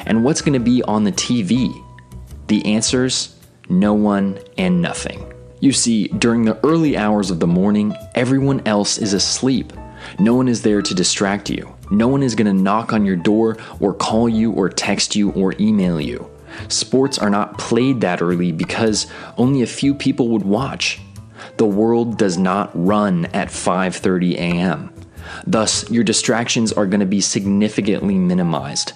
And what's going to be on the TV? The answers: no one and nothing. You see, during the early hours of the morning, everyone else is asleep. No one is there to distract you. No one is going to knock on your door or call you or text you or email you. Sports are not played that early because only a few people would watch. The world does not run at 5:30 a.m. Thus, your distractions are going to be significantly minimized.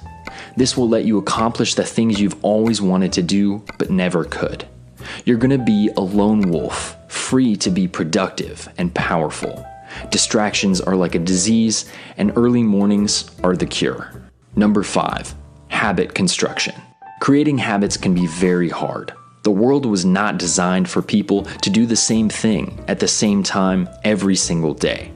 This will let you accomplish the things you've always wanted to do but never could. You're going to be a lone wolf, free to be productive and powerful. Distractions are like a disease, and early mornings are the cure. Number 5, habit construction. Creating habits can be very hard. The world was not designed for people to do the same thing at the same time every single day.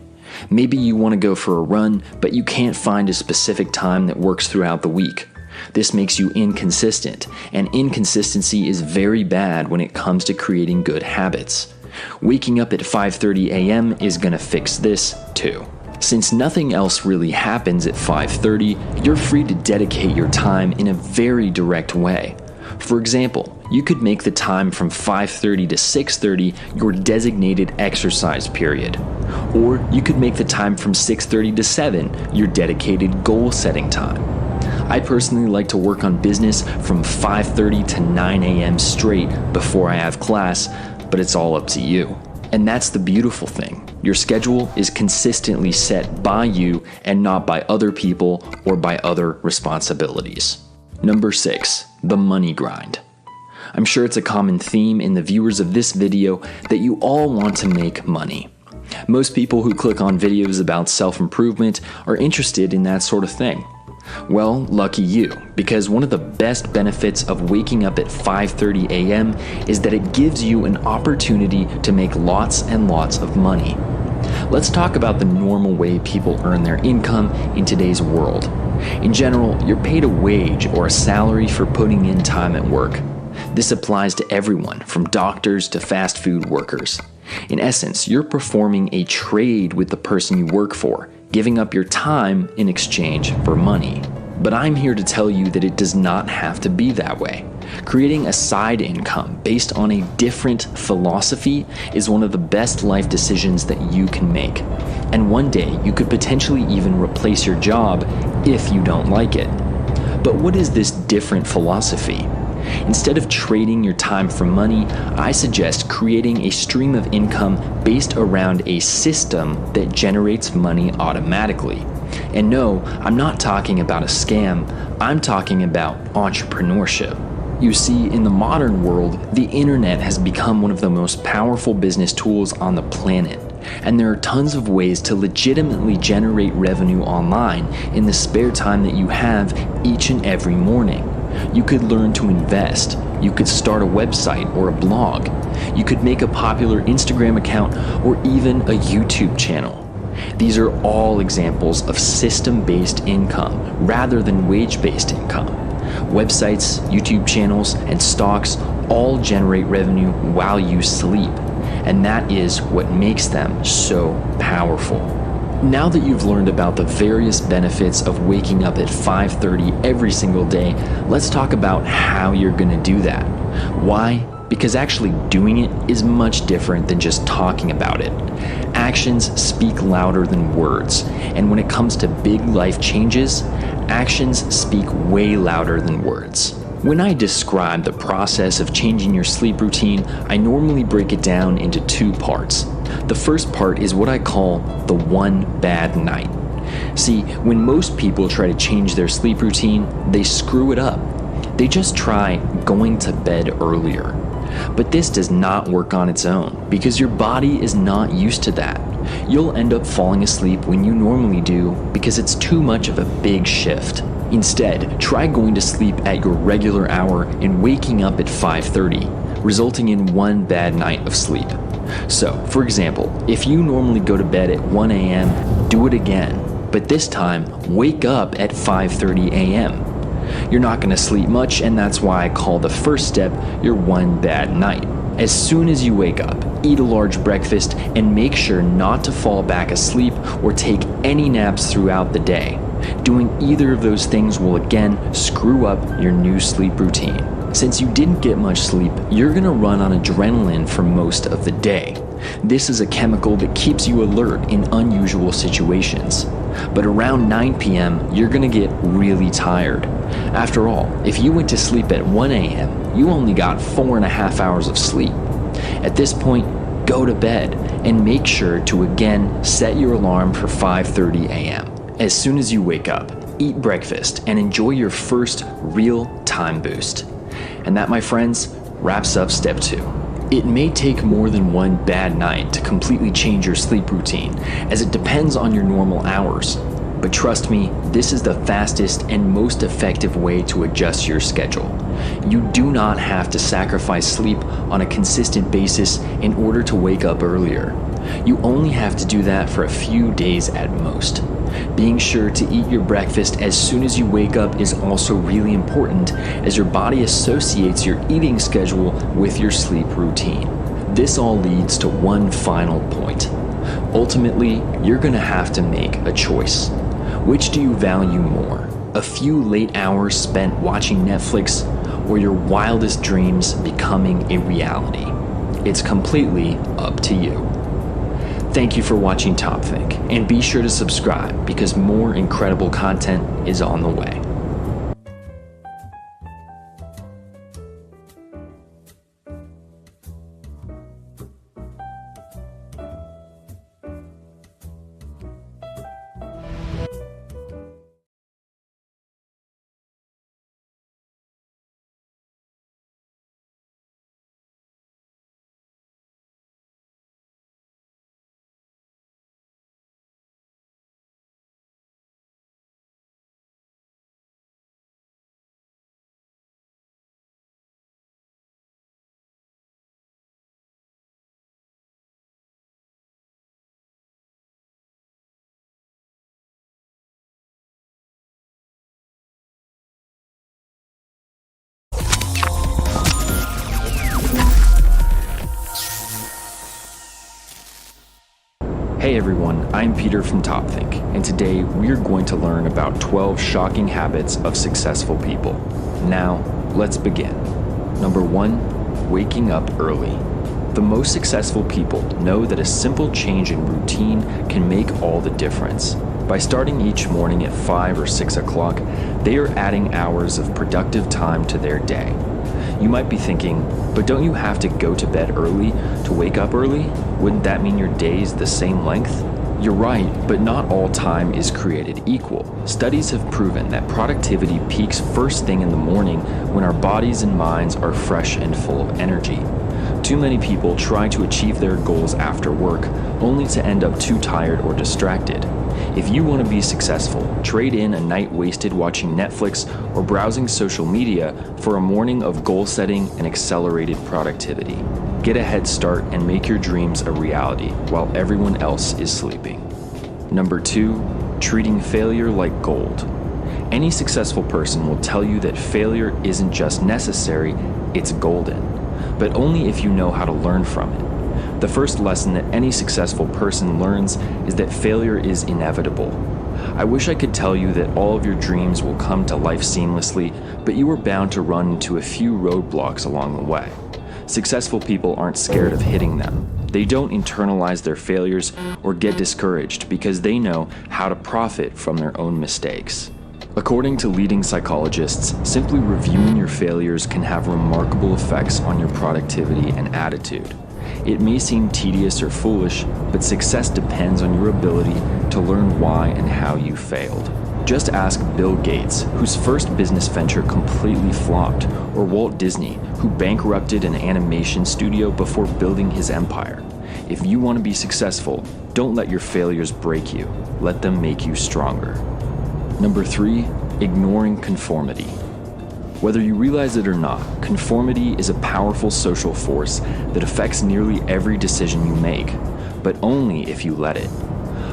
Maybe you want to go for a run, but you can't find a specific time that works throughout the week. This makes you inconsistent, and inconsistency is very bad when it comes to creating good habits. Waking up at 5:30 a.m. is going to fix this too. Since nothing else really happens at 5:30, you're free to dedicate your time in a very direct way. For example, you could make the time from 5:30 to 6:30 your designated exercise period. Or you could make the time from 6:30 to 7 your dedicated goal-setting time. I personally like to work on business from 5:30 to 9 a.m. straight before I have class, but it's all up to you. And that's the beautiful thing. Your schedule is consistently set by you and not by other people or by other responsibilities. Number 6, the money grind. I'm sure it's a common theme in the viewers of this video that you all want to make money. Most people who click on videos about self-improvement are interested in that sort of thing. Well, lucky you, because one of the best benefits of waking up at 5:30 a.m. is that it gives you an opportunity to make lots and lots of money. Let's talk about the normal way people earn their income in today's world. In general, you're paid a wage or a salary for putting in time at work. This applies to everyone, from doctors to fast food workers. In essence, you're performing a trade with the person you work for, giving up your time in exchange for money. But I'm here to tell you that it does not have to be that way. Creating a side income based on a different philosophy is one of the best life decisions that you can make. And one day you could potentially even replace your job if you don't like it. But what is this different philosophy? Instead of trading your time for money, I suggest creating a stream of income based around a system that generates money automatically. And no, I'm not talking about a scam, I'm talking about entrepreneurship. You see, in the modern world, the internet has become one of the most powerful business tools on the planet. And there are tons of ways to legitimately generate revenue online in the spare time that you have each and every morning. You could learn to invest. You could start a website or a blog. You could make a popular Instagram account or even a YouTube channel. These are all examples of system-based income rather than wage-based income. Websites, YouTube channels, and stocks all generate revenue while you sleep, and that is what makes them so powerful. Now that you've learned about the various benefits of waking up at 5:30 every single day, let's talk about how you're going to do that. Why? Because actually doing it is much different than just talking about it. Actions speak louder than words, and when it comes to big life changes, actions speak way louder than words. When I describe the process of changing your sleep routine, I normally break it down into 2 parts. The first part is what I call the one bad night. See, when most people try to change their sleep routine, they screw it up. They just try going to bed earlier. But this does not work on its own because your body is not used to that. You'll end up falling asleep when you normally do because it's too much of a big shift. Instead, try going to sleep at your regular hour and waking up at 5:30, resulting in one bad night of sleep. So, for example, if you normally go to bed at 1 a.m., do it again, but this time, wake up at 5:30 a.m. You're not going to sleep much, and that's why I call the first step your one bad night. As soon as you wake up, eat a large breakfast and make sure not to fall back asleep or take any naps throughout the day. Doing either of those things will again screw up your new sleep routine. Since you didn't get much sleep, you're gonna run on adrenaline for most of the day. This is a chemical that keeps you alert in unusual situations. But around 9 p.m., you're gonna get really tired. After all, if you went to sleep at 1 a.m., you only got 4.5 hours of sleep. At this point, go to bed and make sure to again set your alarm for 5:30 a.m. As soon as you wake up, eat breakfast and enjoy your first real time boost. And that, my friends, wraps up step 2. It may take more than one bad night to completely change your sleep routine, as it depends on your normal hours. But trust me, this is the fastest and most effective way to adjust your schedule. You do not have to sacrifice sleep on a consistent basis in order to wake up earlier. You only have to do that for a few days at most. Being sure to eat your breakfast as soon as you wake up is also really important, as your body associates your eating schedule with your sleep routine. This all leads to one final point. Ultimately, you're going to have to make a choice. Which do you value more? A few late hours spent watching Netflix, or your wildest dreams becoming a reality? It's completely up to you. Thank you for watching TopThink, and be sure to subscribe because more incredible content is on the way. Hey everyone, I'm Peter from TopThink, and today we're going to learn about 12 shocking habits of successful people. Now, let's begin. Number 1, waking up early. The most successful people know that a simple change in routine can make all the difference. By starting each morning at 5 or 6 o'clock, they are adding hours of productive time to their day. You might be thinking, but don't you have to go to bed early to wake up early? Wouldn't that mean your day is the same length? You're right, but not all time is created equal. Studies have proven that productivity peaks first thing in the morning when our bodies and minds are fresh and full of energy. Too many people try to achieve their goals after work, only to end up too tired or distracted. If you want to be successful, trade in a night wasted watching Netflix or browsing social media for a morning of goal setting and accelerated productivity. Get a head start and make your dreams a reality while everyone else is sleeping. Number 2, treating failure like gold. Any successful person will tell you that failure isn't just necessary, it's golden, but only if you know how to learn from it. The first lesson that any successful person learns is that failure is inevitable. I wish I could tell you that all of your dreams will come to life seamlessly, but you are bound to run into a few roadblocks along the way. Successful people aren't scared of hitting them. They don't internalize their failures or get discouraged because they know how to profit from their own mistakes. According to leading psychologists, simply reviewing your failures can have remarkable effects on your productivity and attitude. It may seem tedious or foolish, but success depends on your ability to learn why and how you failed. Just ask Bill Gates, whose first business venture completely flopped, or Walt Disney, who bankrupted an animation studio before building his empire. If you want to be successful, don't let your failures break you. Let them make you stronger. Number 3, ignoring conformity. Whether you realize it or not, conformity is a powerful social force that affects nearly every decision you make, but only if you let it.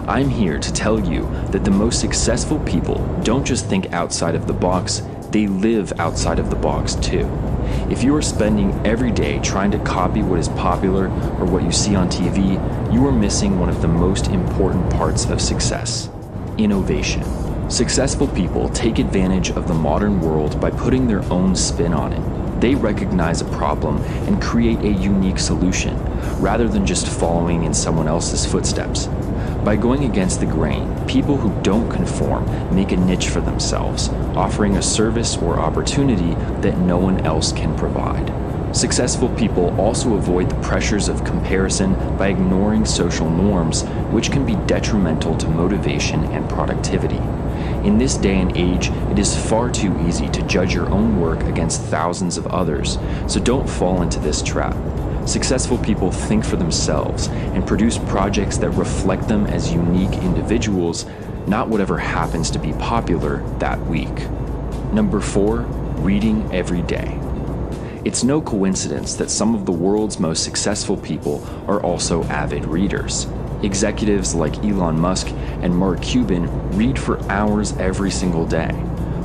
I'm here to tell you that the most successful people don't just think outside of the box, they live outside of the box too. If you are spending every day trying to copy what is popular or what you see on TV, you are missing one of the most important parts of success: innovation. Successful people take advantage of the modern world by putting their own spin on it. They recognize a problem and create a unique solution, rather than just following in someone else's footsteps. By going against the grain, people who don't conform make a niche for themselves, offering a service or opportunity that no one else can provide. Successful people also avoid the pressures of comparison by ignoring social norms, which can be detrimental to motivation and productivity. In this day and age, it is far too easy to judge your own work against thousands of others, so don't fall into this trap. Successful people think for themselves and produce projects that reflect them as unique individuals, not whatever happens to be popular that week. Number 4, reading every day. It's no coincidence that some of the world's most successful people are also avid readers. Executives like Elon Musk and Mark Cuban read for hours every single day.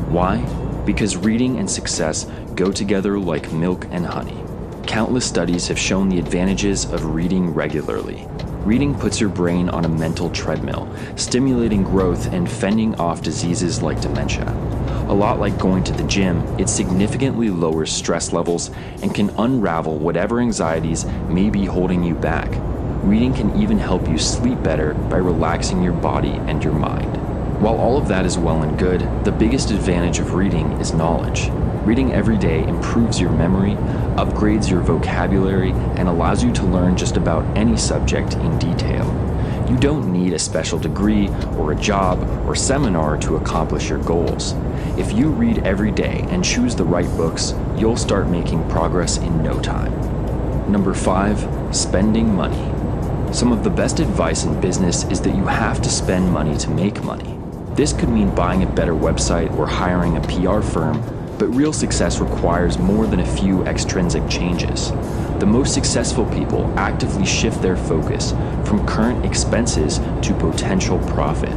Why? Because reading and success go together like milk and honey. Countless studies have shown the advantages of reading regularly. Reading puts your brain on a mental treadmill, stimulating growth and fending off diseases like dementia. A lot like going to the gym, it significantly lowers stress levels and can unravel whatever anxieties may be holding you back. Reading can even help you sleep better by relaxing your body and your mind. While all of that is well and good, the biggest advantage of reading is knowledge. Reading every day improves your memory, upgrades your vocabulary, and allows you to learn just about any subject in detail. You don't need a special degree or a job or seminar to accomplish your goals. If you read every day and choose the right books, you'll start making progress in no time. Number 5, spending money. Some of the best advice in business is that you have to spend money to make money. This could mean buying a better website or hiring a PR firm, but real success requires more than a few extrinsic changes. The most successful people actively shift their focus from current expenses to potential profit.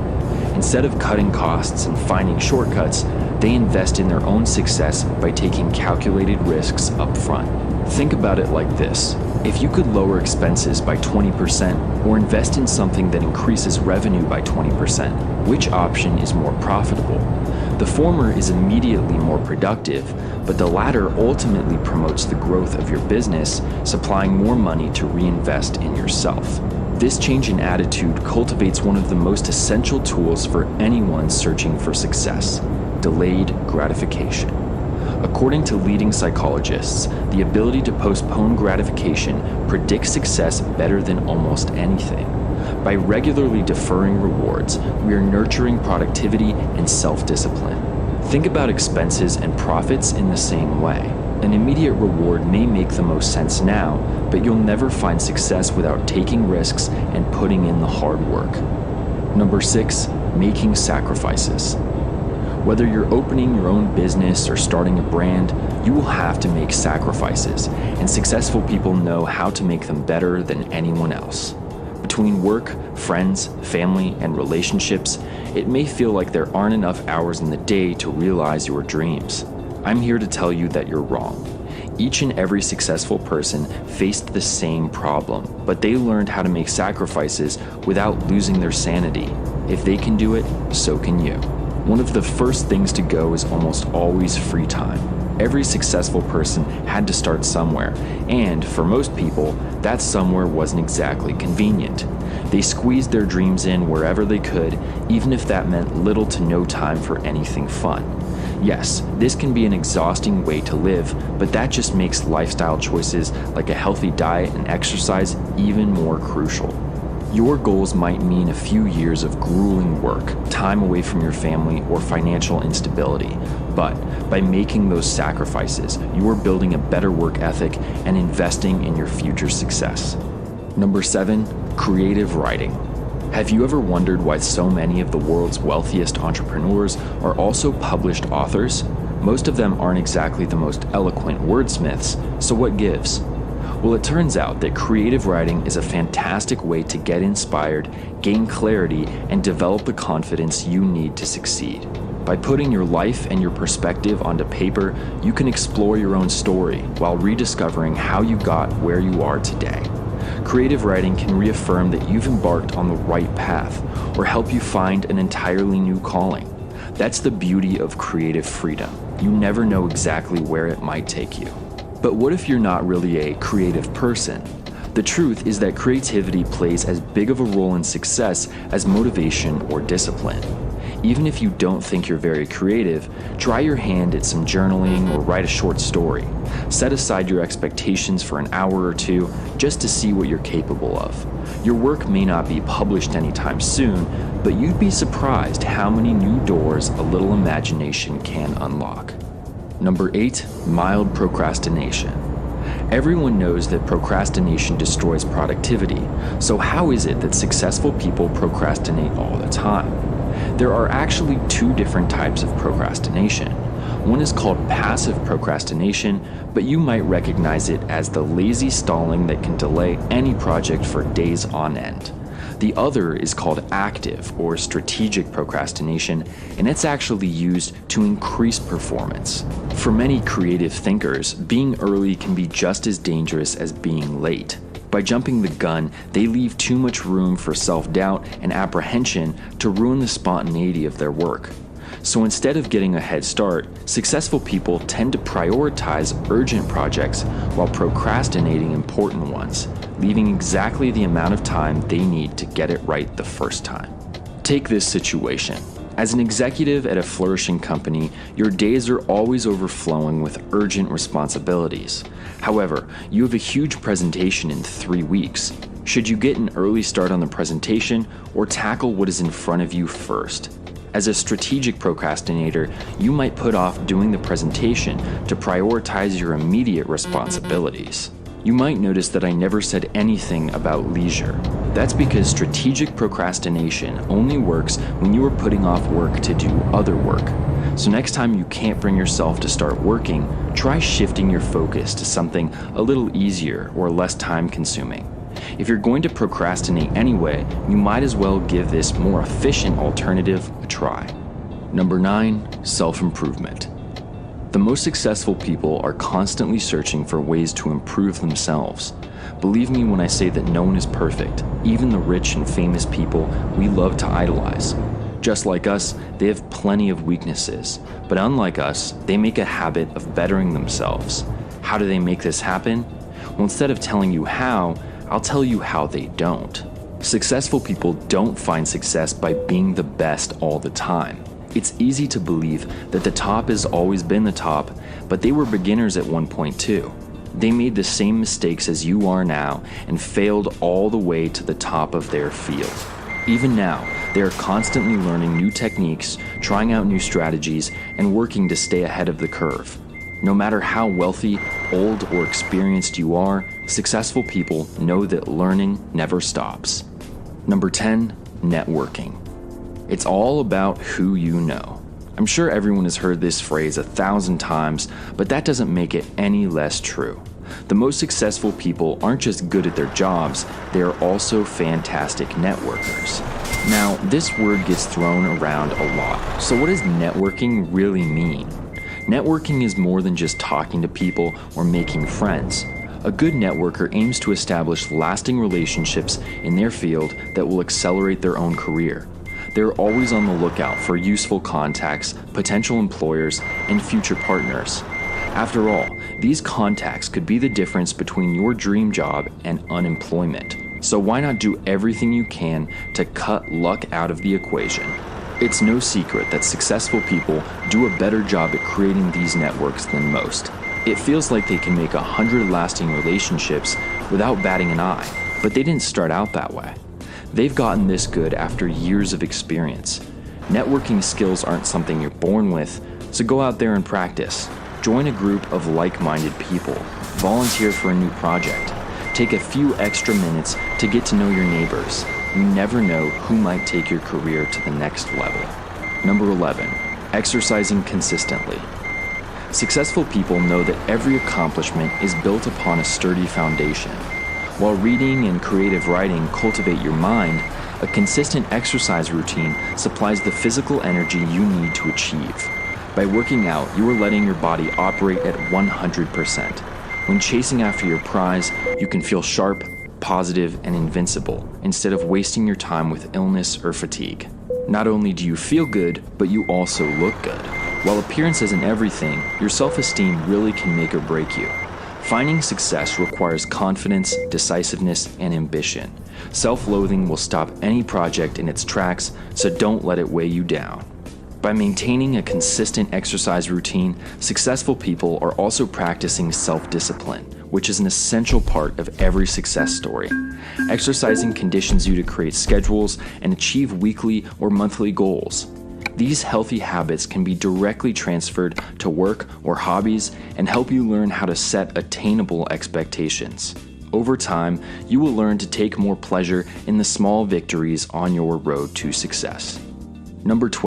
Instead of cutting costs and finding shortcuts, they invest in their own success by taking calculated risks up front. Think about it like this. If you could lower expenses by 20% or invest in something that increases revenue by 20%, which option is more profitable? The former is immediately more productive, but the latter ultimately promotes the growth of your business, supplying more money to reinvest in yourself. This change in attitude cultivates one of the most essential tools for anyone searching for success: delayed gratification. According to leading psychologists, the ability to postpone gratification predicts success better than almost anything. By regularly deferring rewards, we are nurturing productivity and self-discipline. Think about expenses and profits in the same way. An immediate reward may make the most sense now, but you'll never find success without taking risks and putting in the hard work. Number 6, making sacrifices. Whether you're opening your own business or starting a brand, you will have to make sacrifices, and successful people know how to make them better than anyone else. Between work, friends, family, and relationships, it may feel like there aren't enough hours in the day to realize your dreams. I'm here to tell you that you're wrong. Each and every successful person faced the same problem, but they learned how to make sacrifices without losing their sanity. If they can do it, so can you. One of the first things to go is almost always free time. Every successful person had to start somewhere, and for most people, that somewhere wasn't exactly convenient. They squeezed their dreams in wherever they could, even if that meant little to no time for anything fun. Yes, this can be an exhausting way to live, but that just makes lifestyle choices like a healthy diet and exercise even more crucial. Your goals might mean a few years of grueling work, time away from your family, or financial instability. But by making those sacrifices, you are building a better work ethic and investing in your future success. Number 7, creative writing. Have you ever wondered why so many of the world's wealthiest entrepreneurs are also published authors? Most of them aren't exactly the most eloquent wordsmiths, so what gives? Well, it turns out that creative writing is a fantastic way to get inspired, gain clarity, and develop the confidence you need to succeed. By putting your life and your perspective onto paper, you can explore your own story while rediscovering how you got where you are today. Creative writing can reaffirm that you've embarked on the right path or help you find an entirely new calling. That's the beauty of creative freedom. You never know exactly where it might take you. But what if you're not really a creative person? The truth is that creativity plays as big of a role in success as motivation or discipline. Even if you don't think you're very creative, try your hand at some journaling or write a short story. Set aside your expectations for an hour or two just to see what you're capable of. Your work may not be published anytime soon, but you'd be surprised how many new doors a little imagination can unlock. Number 8, mild procrastination. Everyone knows that procrastination destroys productivity, so how is it that successful people procrastinate all the time? There are actually 2 different types of procrastination. One is called passive procrastination, but you might recognize it as the lazy stalling that can delay any project for days on end. The other is called active or strategic procrastination, and it's actually used to increase performance. For many creative thinkers, being early can be just as dangerous as being late. By jumping the gun, they leave too much room for self-doubt and apprehension to ruin the spontaneity of their work. So instead of getting a head start, successful people tend to prioritize urgent projects while procrastinating important ones, leaving exactly the amount of time they need to get it right the first time. Take this situation. As an executive at a flourishing company, your days are always overflowing with urgent responsibilities. However, you have a huge presentation in 3 weeks. Should you get an early start on the presentation or tackle what is in front of you first? As a strategic procrastinator, you might put off doing the presentation to prioritize your immediate responsibilities. You might notice that I never said anything about leisure. That's because strategic procrastination only works when you are putting off work to do other work. So next time you can't bring yourself to start working, try shifting your focus to something a little easier or less time-consuming. If you're going to procrastinate anyway, you might as well give this more efficient alternative a try. Number 9, self-improvement. The most successful people are constantly searching for ways to improve themselves. Believe me when I say that no one is perfect, even the rich and famous people we love to idolize. Just like us, they have plenty of weaknesses, but unlike us, they make a habit of bettering themselves. How do they make this happen? Well, instead of telling you how, I'll tell you how they don't. Successful people don't find success by being the best all the time. It's easy to believe that the top has always been the top, but they were beginners at one point too. They made the same mistakes as you are now and failed all the way to the top of their field. Even now, they are constantly learning new techniques, trying out new strategies, and working to stay ahead of the curve. No matter how wealthy, old, or experienced you are, successful people know that learning never stops. Number 10, networking. It's all about who you know. I'm sure everyone has heard this phrase 1,000 times, but that doesn't make it any less true. The most successful people aren't just good at their jobs, they are also fantastic networkers. Now, this word gets thrown around a lot, so what does networking really mean? Networking is more than just talking to people or making friends. A good networker aims to establish lasting relationships in their field that will accelerate their own career. They're always on the lookout for useful contacts, potential employers, and future partners. After all, these contacts could be the difference between your dream job and unemployment. So why not do everything you can to cut luck out of the equation? It's no secret that successful people do a better job at creating these networks than most. It feels like they can make 100 lasting relationships without batting an eye, but they didn't start out that way. They've gotten this good after years of experience. Networking skills aren't something you're born with, so go out there and practice. Join a group of like-minded people. Volunteer for a new project. Take a few extra minutes to get to know your neighbors. You never know who might take your career to the next level. Number 11, exercising consistently. Successful people know that every accomplishment is built upon a sturdy foundation. While reading and creative writing cultivate your mind, a consistent exercise routine supplies the physical energy you need to achieve. By working out, you are letting your body operate at 100%. When chasing after your prize, you can feel sharp, positive, and invincible instead of wasting your time with illness or fatigue. Not only do you feel good, but you also look good. While appearance isn't everything, your self-esteem really can make or break you. Finding success requires confidence, decisiveness, and ambition. Self-loathing will stop any project in its tracks, so don't let it weigh you down. By maintaining a consistent exercise routine, successful people are also practicing self-discipline, which is an essential part of every success story. Exercising conditions you to create schedules and achieve weekly or monthly goals. These healthy habits can be directly transferred to work or hobbies and help you learn how to set attainable expectations. Over time, you will learn to take more pleasure in the small victories on your road to success. Number 12.